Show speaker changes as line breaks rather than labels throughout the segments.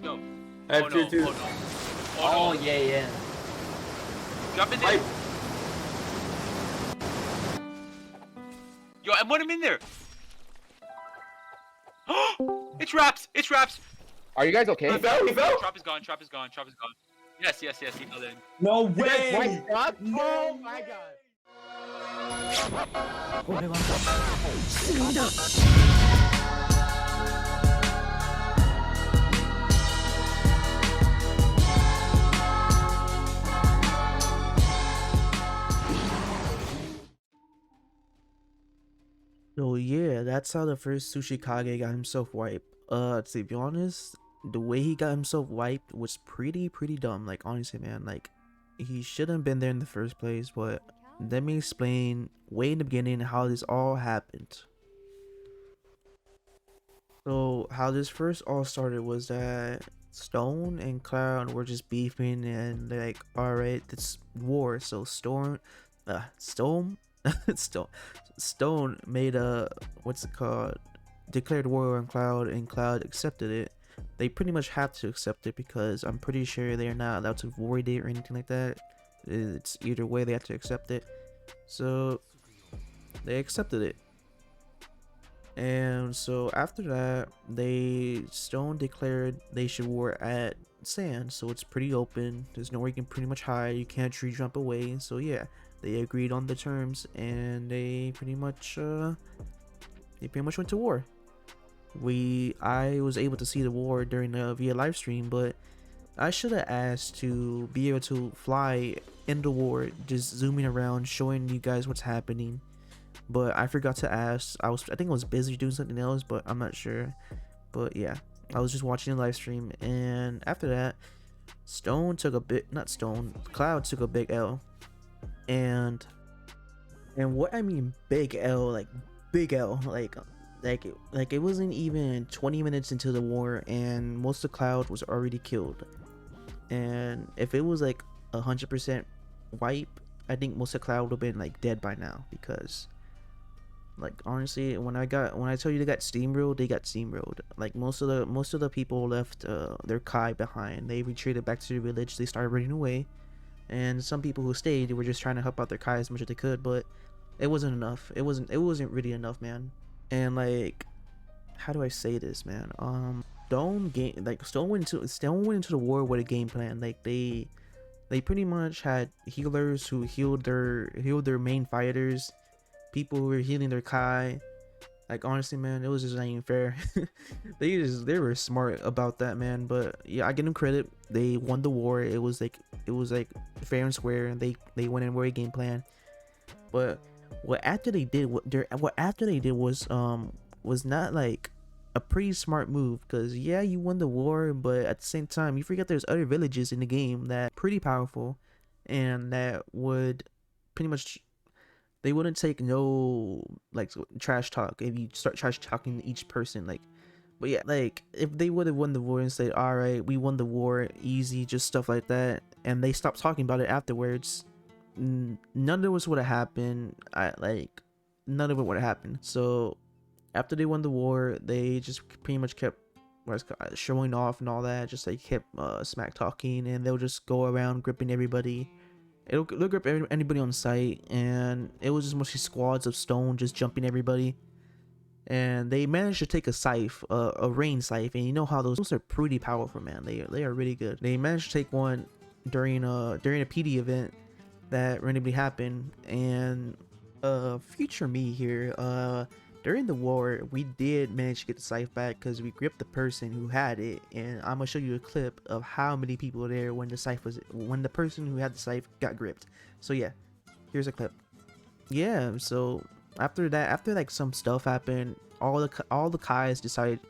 Yo.
I have
Oh
tier
no.
2.
Oh no.
Oh,
Oh no.
yeah, yeah.
Jump in there.
Pipe.
Yo, I want him in there. It's wraps. It's wraps.
Are you guys okay?
He fell. He fell.
Trap is gone. Trap is gone. Trap is gone. Yes, yes, yes. He fell in.
No
You guys
way!
White shot?
No
Oh my god.
俺は死んだ
So yeah, that's how the first Tsuchikage got himself wiped. To be honest, the way he got himself wiped was pretty dumb. Like honestly, man, like he shouldn't have been there in the first place. But let me explain way in the beginning how this all happened. So how this first all started was that Stone and Cloud were just beefing, and they're like, all right, it's war. So Stone Stone made a what's it called, declared war on Cloud, and Cloud accepted it. They pretty much have to accept it because I'm pretty sure they're not allowed to void it or anything like that. It's either way, they have to accept it. So they accepted it, and so after that, Stone declared they should war at Sand. So it's pretty open. There's nowhere you can pretty much hide. You can't tree jump away. So yeah, they agreed on the terms, and they pretty much went to war. I was able to see the war during the via live stream, but I should have asked to be able to fly in the war, just zooming around, showing you guys what's happening. But I forgot to ask. I think I was busy doing something else, but I'm not sure. But yeah, I was just watching the live stream, and after that, Cloud took a big L. And what I mean big L, like big L, like it wasn't even 20 minutes into the war, and most of Cloud was already killed. And if it was like 100% wipe, I think most of Cloud would have been like dead by now, because like honestly, when I tell you they got steamrolled, they got steamrolled. Like most of the people left their Kai behind. They retreated back to the village. They started running away, and some people who stayed, they were just trying to help out their Kai as much as they could, but it wasn't enough. It wasn't really enough, man. And like, how do I say this, man? Stone went into the war with a game plan. Like they pretty much had healers who healed their main fighters, people who were healing their Kai. Like honestly, man, it was just not even fair. they were smart about that, man. But yeah, I give them credit. They won the war. It was like fair and square, and they went in with a game plan. But what after they did was not like a pretty smart move, because yeah, you won the war, but at the same time, you forget there's other villages in the game that pretty powerful, and that would pretty much, they wouldn't take no like trash talk if you start trash talking to each person. Like, but yeah, like if they would have won the war and said, all right, we won the war, easy, just stuff like that, and they stopped talking about it afterwards, none of this would have happened. None of it would have happened. So after they won the war, they just pretty much kept showing off and all that. Just like kept smack talking, and they'll just go around gripping everybody. They'll grip anybody on site, and it was just mostly squads of Stone just jumping everybody. And they managed to take a rain scythe, and you know how those are pretty powerful, man. They are really good. They managed to take one during a PD event that randomly happened. And future me here, during the war, we did manage to get the scythe back because we gripped the person who had it, and I'm gonna show you a clip of how many people were there when the person who had the scythe got gripped. So yeah, here's a clip. Yeah, so after like some stuff happened, all the Kais decided,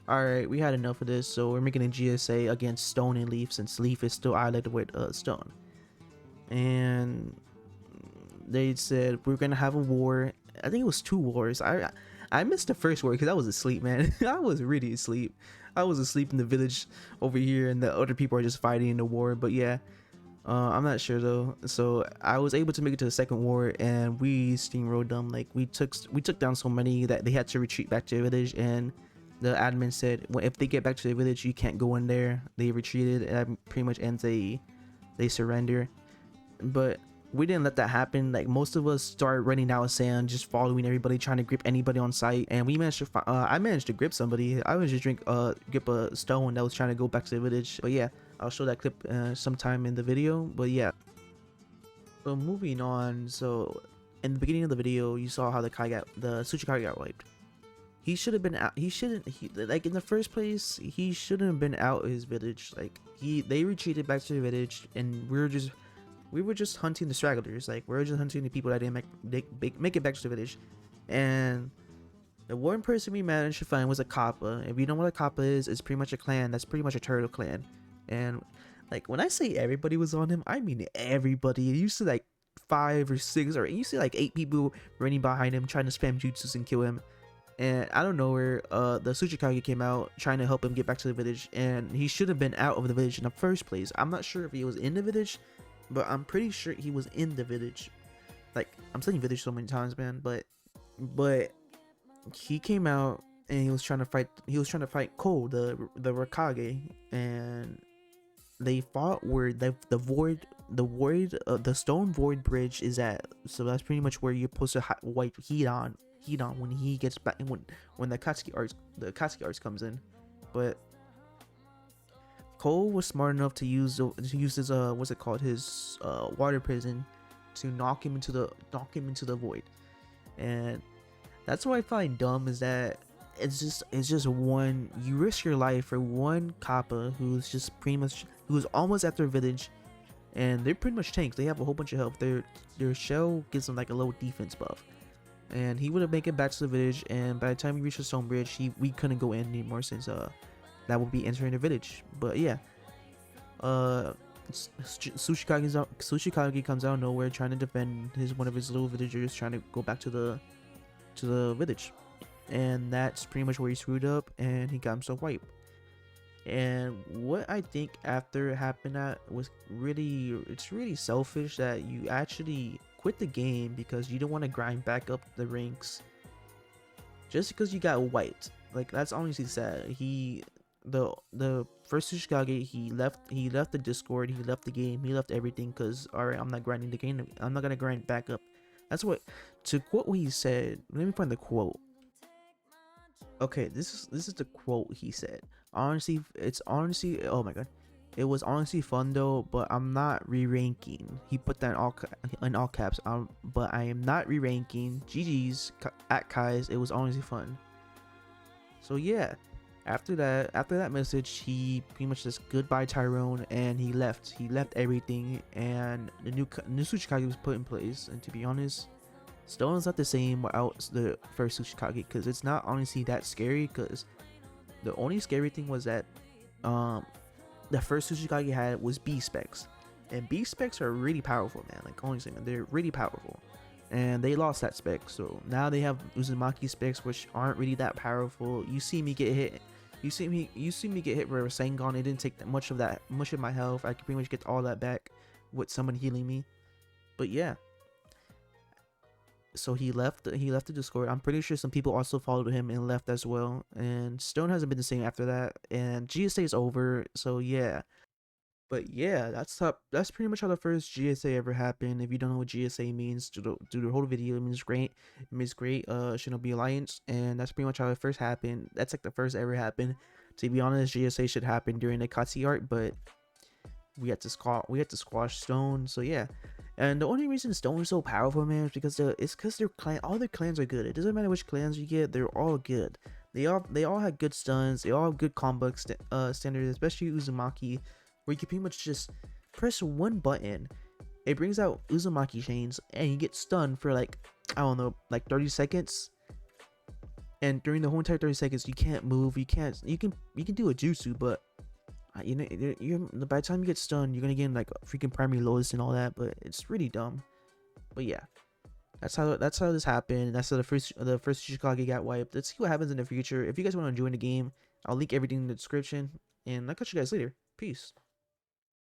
all right, we had enough of this, so we're making a GSA against Stone and Leaf, since Leaf is still allied with Stone. And they said we're gonna have a war. I think it was 2 wars. I missed the first war because I was asleep, man. I was really asleep. I was asleep in the village over here, and the other people are just fighting in the war. But yeah, I'm not sure though. So I was able to make it to the second war, and we steamrolled them. Like we took down so many that they had to retreat back to the village, and the admin said if they get back to the village, you can't go in there. They retreated, and that pretty much ends they surrender. But we didn't let that happen. Like, most of us started running out of sand, just following everybody, trying to grip anybody on sight, and we managed to I managed to grip somebody. I was just grip a stone that was trying to go back to the village. But yeah, I'll show that clip sometime in the video. But yeah, so moving on. So in the beginning of the video, you saw how the Tsuchikage got wiped. He should have been out. Like, in the first place, he shouldn't have been out of his village. Like, they retreated back to the village, and we were just hunting the stragglers. Like, we were just hunting the people that didn't make it back to the village. And the one person we managed to find was a Kappa. If you know what a Kappa is, it's pretty much a clan. That's pretty much a turtle clan. And like, when I say everybody was on him, I mean everybody. You see like 5 or 6, or you see like 8 people running behind him trying to spam jutsus and kill him. And I don't know where the Tsuchikage came out trying to help him get back to the village, and he should have been out of the village in the first place. I'm not sure if he was in the village, but I'm pretty sure he was in the village. Like, I'm saying village so many times, man, but he came out and he was trying to fight Cole, the Rokage, and they fought where the stone void bridge is at. So that's pretty much where you're supposed to wipe heat on when he gets back, when the Katsuki arts comes in. But Cole was smart enough to use his what's it called, his water prison, to knock him into the void. And that's what I find dumb, is that it's just one, you risk your life for one Kappa who's almost at their village, and they're pretty much tanks. They have a whole bunch of health. Their shell gives them like a low defense buff, and he would have made it back to the village. And by the time we reached the stone bridge, we couldn't go in anymore, since that would be entering the village. But yeah, Tsuchikage comes out of nowhere trying to defend one of his little villagers, trying to go back to the village, and that's pretty much where he screwed up and he got himself wiped. And what I think after happened was it's really selfish that you actually quit the game because you don't want to grind back up the ranks just because you got wiped. Like, that's honestly sad. The first Tsuchikage, he left the Discord, he left the game, he left everything, because alright, I'm not grinding the game, I'm not gonna grind back up. That's what, to quote what he said. Let me find the quote. Okay, this is the quote he said. Honestly, oh my god, it was honestly fun though, but I'm not re-ranking. He put that in all caps. But I am not re-ranking. GG's at Kai's. It was honestly fun. So yeah, after that message, he pretty much just goodbye Tyrone, and he left everything, and the new Tsuchikage was put in place. And to be honest, still is not the same without the first Tsuchikage, because it's not honestly that scary, because the only scary thing was that the first Tsuchikage had was B specs, and B specs are really powerful, man. Like, honestly, man, they're really powerful, and they lost that spec. So now they have Uzumaki specs, which aren't really that powerful. You see me get hit with a Rasengan. It didn't take that much of my health. I could pretty much get all that back with someone healing me. But yeah, so he left the Discord. I'm pretty sure some people also followed him and left as well. And Stone hasn't been the same after that. And GSA is over. So yeah. But yeah, that's pretty much how the first GSA ever happened. If you don't know what GSA means, do the whole video. It means great. It means great Shinobi Alliance. And that's pretty much how it first happened. That's like the first ever happened. To be honest, GSA should happen during the Katsuki art, but we had to squash Stone. So yeah. And the only reason Stone is so powerful, man, is because all their clans are good. It doesn't matter which clans you get, they're all good. They all have good stuns. They all have good combo standards, especially Uzumaki, where you can pretty much just press one button. It brings out Uzumaki chains, and you get stunned for like, I don't know, like 30 seconds. And during the whole entire 30 seconds, you can't move. You can do a jutsu, but you know, by the time you get stunned, you're gonna get like a freaking primary lotus and all that. But it's really dumb. But yeah, that's how this happened. That's how the first Tsuchikage got wiped. Let's see what happens in the future. If you guys want to join the game, I'll link everything in the description, and I'll catch you guys later. Peace.